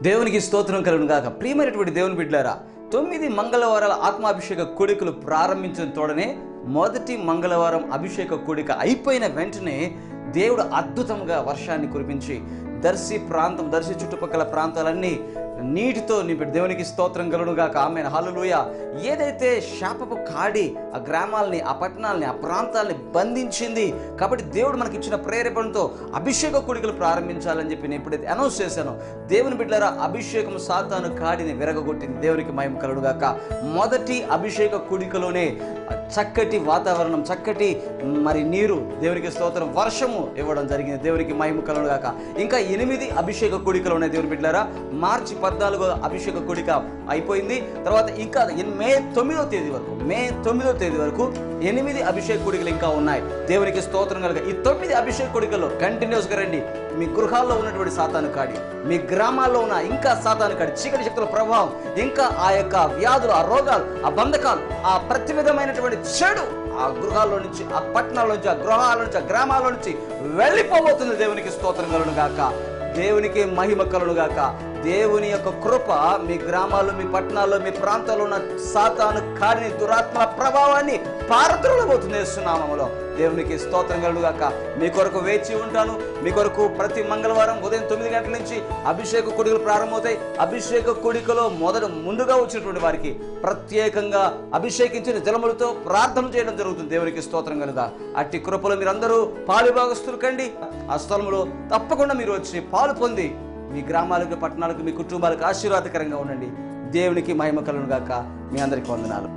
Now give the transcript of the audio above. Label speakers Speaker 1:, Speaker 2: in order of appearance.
Speaker 1: దేవునికి స్తోత్రం కలుగును గాక. ప్రియమైనటువంటి దేవుని బిడ్డలారా, 9 మంగళవారాల ఆత్మాభిషేక కూడికలు ప్రారంభించిన తోడనే మొదటి మంగళవారం అభిషేక కూడిక అయిపోయిన వెంటనే దేవుడు అద్భుతంగా వర్షాన్ని కురిపించి దర్శి చుట్టుపక్కల ప్రాంతాలన్నీ నీటితో నింపాడు. దేవునికి స్తోత్రం కలుగును గాక. ఆమేన్, హల్లెలూయా. ఏదైతే శాపపు కాడి ఆ గ్రామాలని, ఆ పట్టణాలని, ఆ ప్రాంతాలని బంధించింది కాబట్టి దేవుడు మనకి ఇచ్చిన ప్రేరేపణతో అభిషేక కూడికలు ప్రారంభించాలని చెప్పి నేను ఎప్పుడైతే అనౌన్స్ చేశానో, దేవుని బిడ్డలారా, అభిషేకం సాతాను కాడిని విరగొట్టింది. దేవునికి మహిమ కలుగును గాక. మొదటి అభిషేక కూడికలోనే చక్కటి వాతావరణం, చక్కటి నీరు, దేవునికి స్తోత్రం, వర్షము ఇవ్వడం జరిగింది. దేవునికి మహిమ కలుగును గాక. ఇంకా 8 అభిషేక కూడికలు ఉన్నాయి దేవుని బిడ్డలారా. మార్చి 14వ అభిషేక కూడిక అయిపోయింది. తర్వాత ఇంకా మే 9వ తేదీ వరకు 8 అభిషేక కూడికలు ఇంకా ఉన్నాయి. దేవునికి స్తోత్రం కలుగును. ఈ 9 అభిషేక కూడికల్లో కంటిన్యూస్గా రండి. మీ గృహాల్లో ఉన్నటువంటి సాతాను కాడి, మీ గ్రామాల్లో ఉన్న ఇంకా సాతాను కాడి, చీకటి శక్తుల ప్రభావం, ఇంకా ఆ యొక్క వ్యాధులు, ఆ రోగాలు, ఆ బంధకాలు, ఆ ప్రతి విధమైనటువంటి చెడు ఆ గృహాల్లో నుంచి, ఆ పట్టణాల నుంచి, ఆ గృహాల నుంచి, ఆ గ్రామాల నుంచి వెళ్ళిపోబోతుంది. దేవునికి స్తోత్రం కలుగును గాక. దేవునికి మహిమ కలుగును గాక. దేవుని యొక్క కృప మీ గ్రామాల్లో, మీ పట్టణాల్లో, మీ ప్రాంతాల్లో ఉన్న సాతాను కాడిని, దురాత్మల ప్రభావాన్ని పారద్రోలబోతుంది యేసునామములో. దేవునికి స్తోత్రం కలుగును గాక. మీ కొరకు వేచి ఉంటాను. మీ కొరకు ప్రతి మంగళవారం ఉదయం 9 గంటల నుంచి అభిషేక కూడికలు ప్రారంభమవుతాయి. అభిషేక కూడికలో ముందుగా వచ్చినటువంటి వారికి ప్రత్యేకంగా అభిషేకించిన జలములతో ప్రార్థన చేయడం జరుగుతుంది. దేవునికి స్తోత్రం కలుగును. అట్టి కృపలో మీరందరూ పాలుభాగస్తులు కండి. ఆ స్థలంలో తప్పకుండా మీరు వచ్చి పాలు పొంది మీ గ్రామాలకు, పట్టణాలకు, మీ కుటుంబాలకు ఆశీర్వాదకరంగా ఉండండి. దేవునికి మహిమ కలుగును గాక. మీ అందరికీ వందనాలు.